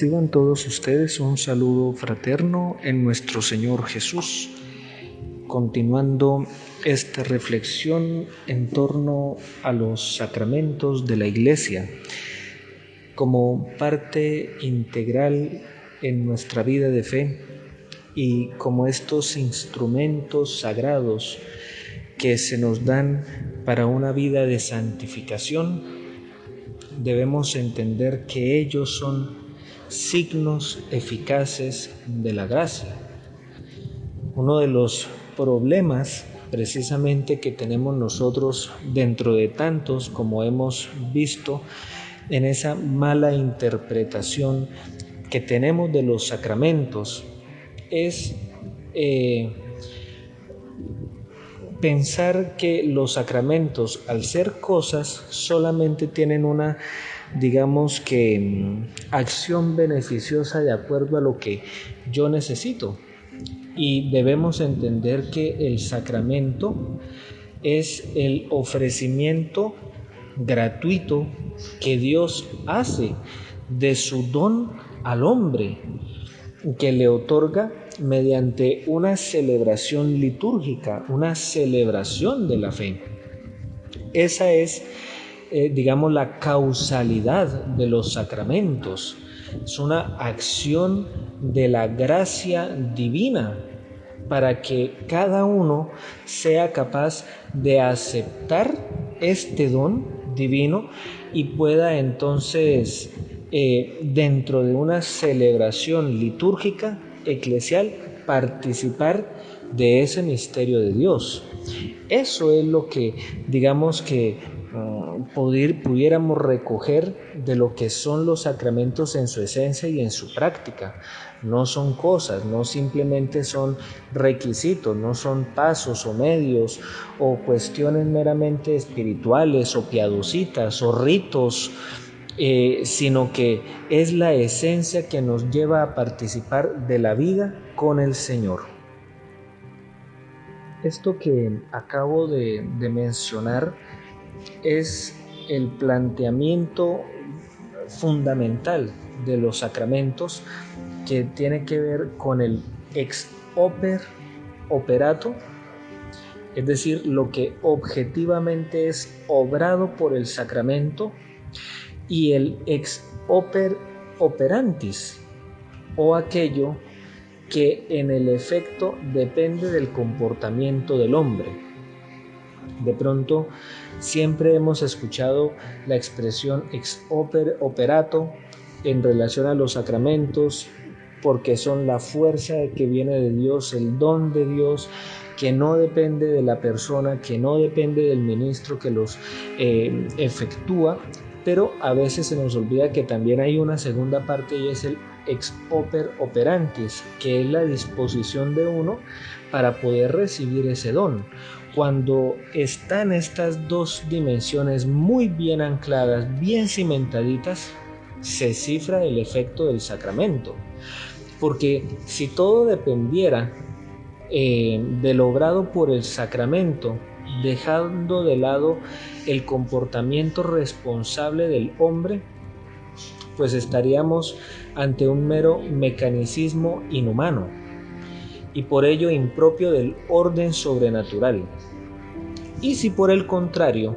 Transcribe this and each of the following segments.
Reciban todos ustedes un saludo fraterno en nuestro Señor Jesús, continuando esta reflexión en torno a los sacramentos de la Iglesia como parte integral en nuestra vida de fe y como estos instrumentos sagrados que se nos dan para una vida de santificación. Debemos entender que ellos son signos eficaces de la gracia. Uno de los problemas precisamente que tenemos nosotros dentro de tantos, como hemos visto, en esa mala interpretación que tenemos de los sacramentos, es pensar que los sacramentos, al ser cosas, solamente tienen una, acción beneficiosa de acuerdo a lo que yo necesito. Y debemos entender que el sacramento es el ofrecimiento gratuito que Dios hace de su don al hombre, que le otorga mediante una celebración litúrgica, una celebración de la fe. Esa es, la causalidad de los sacramentos. Es una acción de la gracia divina para que cada uno sea capaz de aceptar este don divino y pueda entonces, dentro de una celebración litúrgica eclesial, participar de ese misterio de Dios. Eso es lo que, pudiéramos recoger de lo que son los sacramentos en su esencia y en su práctica. No son cosas, no simplemente son requisitos, no son pasos o medios o cuestiones meramente espirituales o piadositas o ritos, sino que es la esencia que nos lleva a participar de la vida con el Señor. Esto que acabo de mencionar es el planteamiento fundamental de los sacramentos, que tiene que ver con el ex operato, es decir, lo que objetivamente es obrado por el sacramento, y el ex operantis, o aquello que en el efecto depende del comportamiento del hombre. De pronto, siempre hemos escuchado la expresión ex operato en relación a los sacramentos, porque son la fuerza que viene de Dios, el don de Dios, que no depende de la persona, que no depende del ministro que los efectúa, pero a veces se nos olvida que también hay una segunda parte, y es el ex operantis, que es la disposición de uno para poder recibir ese don. Cuando están estas dos dimensiones muy bien ancladas, bien cimentaditas, se cifra el efecto del sacramento. Porque si todo dependiera de lo obrado por el sacramento, dejando de lado el comportamiento responsable del hombre, pues estaríamos ante un mero mecanicismo inhumano y por ello impropio del orden sobrenatural. Y si por el contrario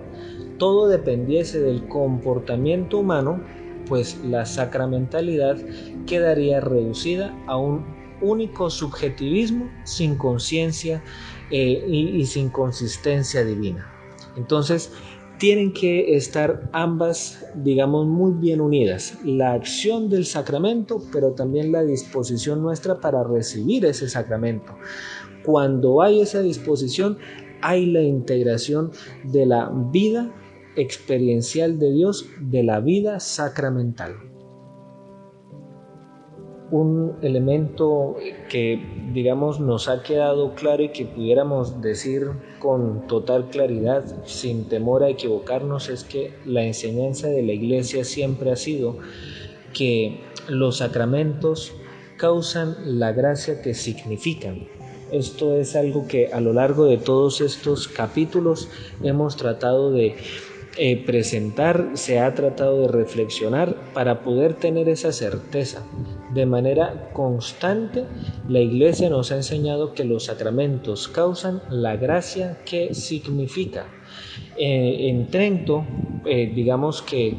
todo dependiese del comportamiento humano, pues la sacramentalidad quedaría reducida a un único subjetivismo sin conciencia y sin consistencia divina. Entonces, tienen que estar ambas, muy bien unidas, la acción del sacramento, pero también la disposición nuestra para recibir ese sacramento. Cuando hay esa disposición, hay la integración de la vida experiencial de Dios, de la vida sacramental. Un elemento que, nos ha quedado claro y que pudiéramos decir con total claridad, sin temor a equivocarnos, es que la enseñanza de la Iglesia siempre ha sido que los sacramentos causan la gracia que significan. Esto es algo que a lo largo de todos estos capítulos hemos tratado de presentar, se ha tratado de reflexionar para poder tener esa certeza. De manera constante, la Iglesia nos ha enseñado que los sacramentos causan la gracia que significa. En Trento, digamos que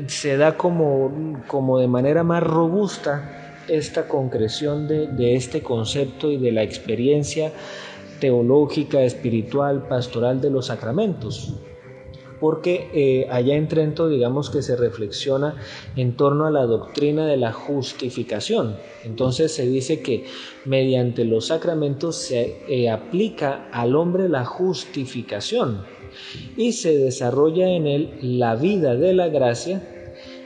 se da como de manera más robusta esta concreción de este concepto y de la experiencia teológica, espiritual, pastoral de los sacramentos. Porque allá en Trento, digamos que se reflexiona en torno a la doctrina de la justificación. Entonces se dice que mediante los sacramentos se aplica al hombre la justificación y se desarrolla en él la vida de la gracia,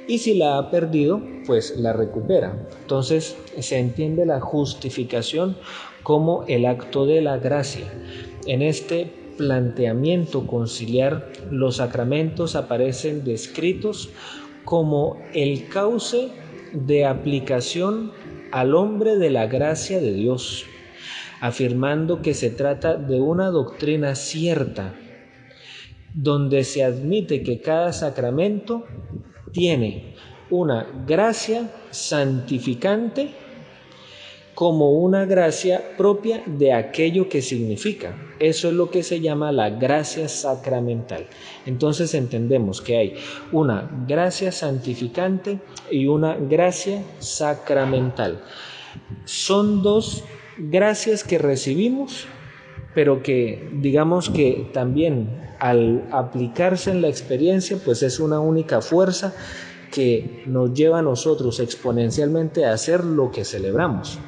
y si la ha perdido, pues la recupera. Entonces se entiende la justificación como el acto de la gracia. En este planteamiento conciliar, los sacramentos aparecen descritos como el cauce de aplicación al hombre de la gracia de Dios, afirmando que se trata de una doctrina cierta, donde se admite que cada sacramento tiene una gracia santificante como una gracia propia de aquello que significa. Eso es lo que se llama la gracia sacramental. Entonces entendemos que hay una gracia santificante y una gracia sacramental. Son dos gracias que recibimos, pero que digamos que también al aplicarse en la experiencia, pues es una única fuerza que nos lleva a nosotros exponencialmente a hacer lo que celebramos.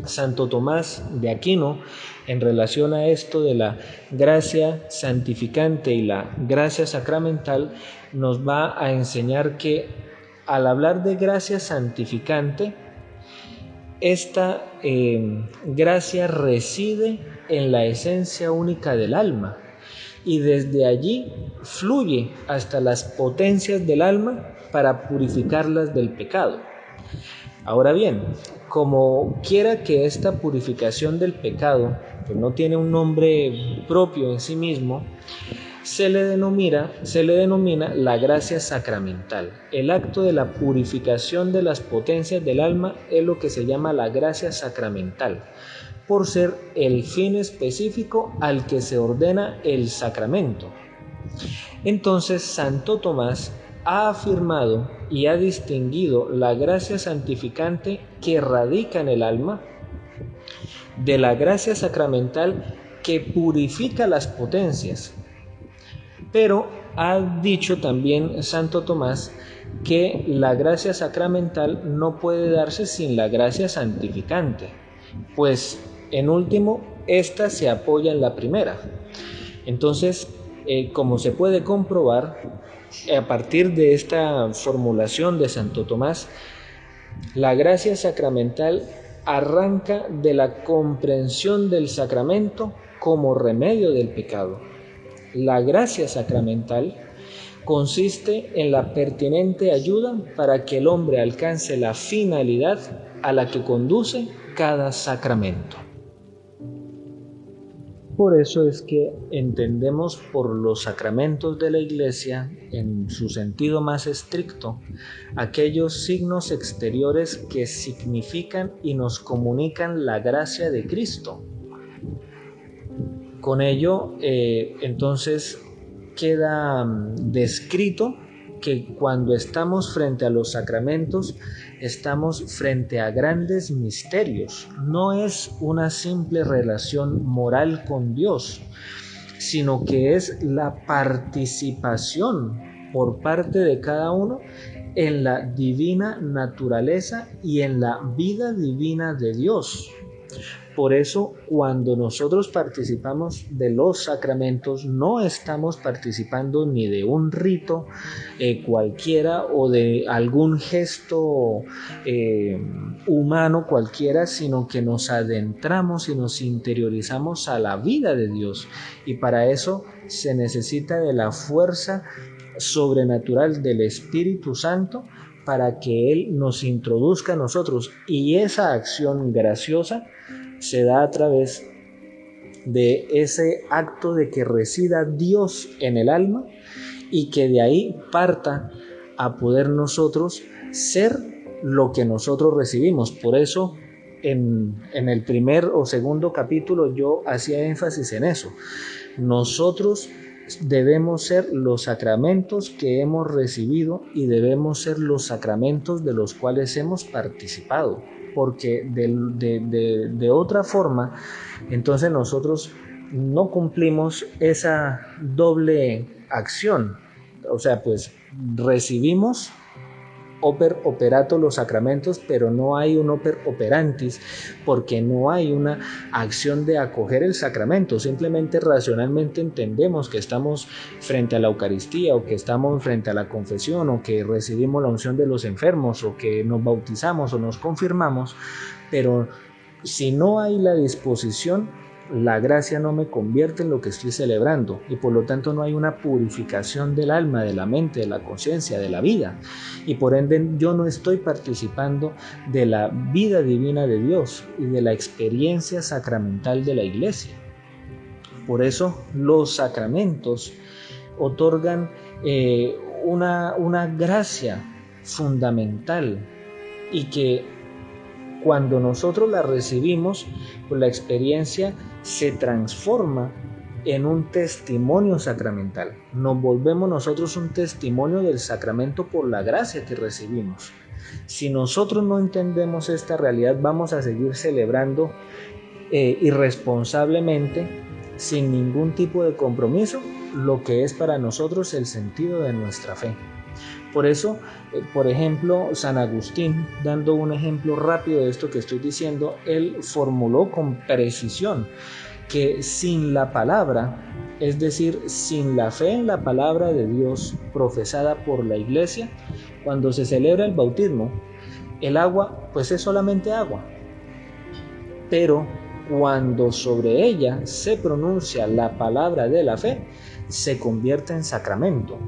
Santo Tomás de Aquino, en relación a esto de la gracia santificante y la gracia sacramental, nos va a enseñar que al hablar de gracia santificante, esta gracia reside en la esencia única del alma y desde allí fluye hasta las potencias del alma para purificarlas del pecado. Ahora bien, como quiera que esta purificación del pecado pues no tiene un nombre propio en sí mismo, se le denomina la gracia sacramental. El acto de la purificación de las potencias del alma es lo que se llama la gracia sacramental, por ser el fin específico al que se ordena el sacramento. Entonces, Santo Tomás ha afirmado y ha distinguido la gracia santificante que radica en el alma de la gracia sacramental que purifica las potencias. Pero ha dicho también Santo Tomás que la gracia sacramental no puede darse sin la gracia santificante, pues en último, esta se apoya en la primera. Entonces, como se puede comprobar, a partir de esta formulación de Santo Tomás, la gracia sacramental arranca de la comprensión del sacramento como remedio del pecado. La gracia sacramental consiste en la pertinente ayuda para que el hombre alcance la finalidad a la que conduce cada sacramento. Por eso es que entendemos por los sacramentos de la Iglesia, en su sentido más estricto, aquellos signos exteriores que significan y nos comunican la gracia de Cristo. Con ello, entonces, queda descrito que cuando estamos frente a los sacramentos, estamos frente a grandes misterios. No es una simple relación moral con Dios, sino que es la participación por parte de cada uno en la divina naturaleza y en la vida divina de Dios. Por eso, cuando nosotros participamos de los sacramentos, no estamos participando ni de un rito cualquiera o de algún gesto humano cualquiera, sino que nos adentramos y nos interiorizamos a la vida de Dios. Y para eso se necesita de la fuerza sobrenatural del Espíritu Santo para que Él nos introduzca a nosotros. Y esa acción graciosa se da a través de ese acto de que resida Dios en el alma y que de ahí parta a poder nosotros ser lo que nosotros recibimos. Por eso en el primer o segundo capítulo yo hacía énfasis en eso. Nosotros debemos ser los sacramentos que hemos recibido y debemos ser los sacramentos de los cuales hemos participado, porque de otra forma, entonces nosotros no cumplimos esa doble acción. O sea, pues recibimos oper operato los sacramentos, pero no hay un oper operantis, porque no hay una acción de acoger el sacramento. Simplemente racionalmente entendemos que estamos frente a la Eucaristía, o que estamos frente a la confesión, o que recibimos la unción de los enfermos, o que nos bautizamos o nos confirmamos, pero si no hay la disposición, la gracia no me convierte en lo que estoy celebrando, y por lo tanto no hay una purificación del alma, de la mente, de la conciencia, de la vida, y por ende yo no estoy participando de la vida divina de Dios y de la experiencia sacramental de la Iglesia. Por eso los sacramentos otorgan una gracia fundamental, y que cuando nosotros la recibimos, pues la experiencia se transforma en un testimonio sacramental. Nos volvemos nosotros un testimonio del sacramento por la gracia que recibimos. Si nosotros no entendemos esta realidad, vamos a seguir celebrando irresponsablemente, sin ningún tipo de compromiso, lo que es para nosotros el sentido de nuestra fe. Por eso, por ejemplo, San Agustín, dando un ejemplo rápido de esto que estoy diciendo, él formuló con precisión que sin la palabra, es decir, sin la fe en la palabra de Dios profesada por la Iglesia, cuando se celebra el bautismo, el agua pues es solamente agua, pero cuando sobre ella se pronuncia la palabra de la fe, se convierte en sacramento.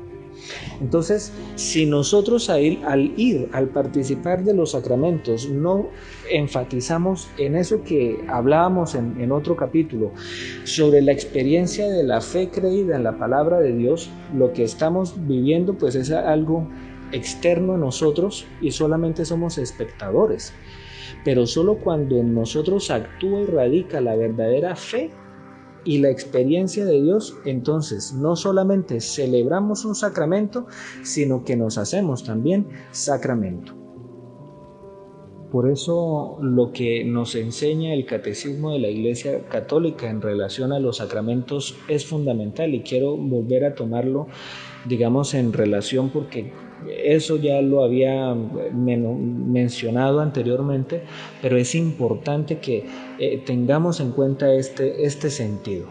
Entonces, si nosotros al participar de los sacramentos no enfatizamos en eso que hablábamos en otro capítulo, sobre la experiencia de la fe creída en la palabra de Dios, lo que estamos viviendo pues es algo externo a nosotros y solamente somos espectadores. Pero solo cuando en nosotros actúa y radica la verdadera fe y la experiencia de Dios, entonces no solamente celebramos un sacramento, sino que nos hacemos también sacramento. Por eso lo que nos enseña el Catecismo de la Iglesia Católica en relación a los sacramentos es fundamental, y quiero volver a tomarlo, digamos, en relación, porque eso ya lo había mencionado anteriormente, pero es importante que tengamos en cuenta este sentido.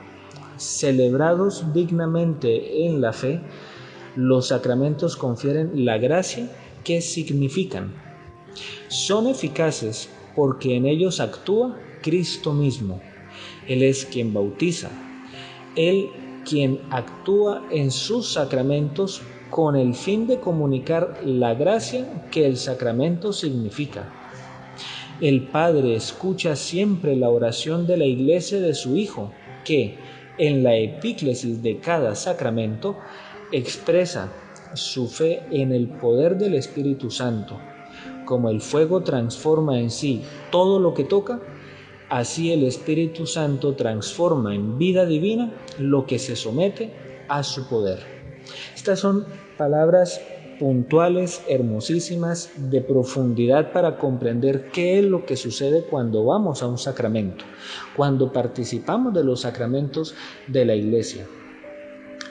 Celebrados dignamente en la fe, los sacramentos confieren la gracia que significan. Son eficaces porque en ellos actúa Cristo mismo. Él es quien bautiza, Él quien actúa en sus sacramentos con el fin de comunicar la gracia que el sacramento significa. El Padre escucha siempre la oración de la Iglesia de su Hijo, que, en la epíclesis de cada sacramento, expresa su fe en el poder del Espíritu Santo. Como el fuego transforma en sí todo lo que toca, así el Espíritu Santo transforma en vida divina lo que se somete a su poder. Estas son palabras puntuales, hermosísimas, de profundidad para comprender qué es lo que sucede cuando vamos a un sacramento, cuando participamos de los sacramentos de la Iglesia.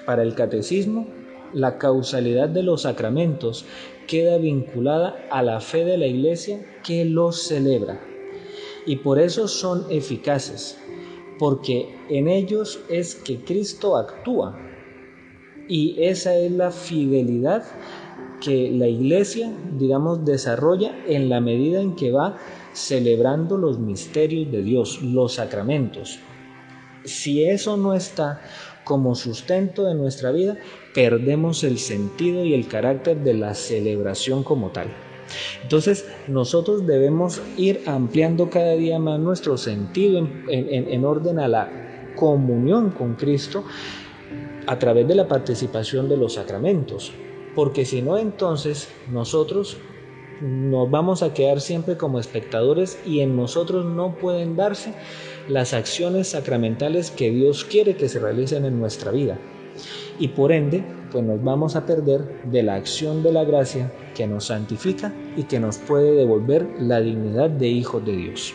Para el Catecismo, la causalidad de los sacramentos queda vinculada a la fe de la Iglesia que los celebra, y por eso son eficaces, porque en ellos es que Cristo actúa, y esa es la fidelidad que la Iglesia, digamos, desarrolla en la medida en que va celebrando los misterios de Dios, los sacramentos. Si eso no está como sustento de nuestra vida, perdemos el sentido y el carácter de la celebración como tal. Entonces nosotros debemos ir ampliando cada día más nuestro sentido en orden a la comunión con Cristo a través de la participación de los sacramentos, porque si no, entonces nosotros nos vamos a quedar siempre como espectadores y en nosotros no pueden darse las acciones sacramentales que Dios quiere que se realicen en nuestra vida. Y por ende, pues nos vamos a perder de la acción de la gracia que nos santifica y que nos puede devolver la dignidad de hijos de Dios.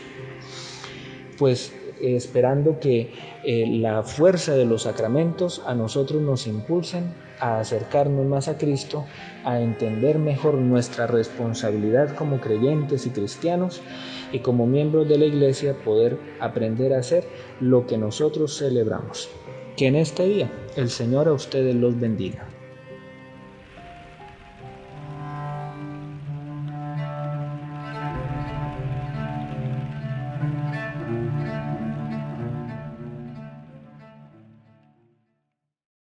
Pues esperando que la fuerza de los sacramentos a nosotros nos impulsen a acercarnos más a Cristo, a entender mejor nuestra responsabilidad como creyentes y cristianos y como miembros de la Iglesia poder aprender a hacer lo que nosotros celebramos. Que en este día el Señor a ustedes los bendiga.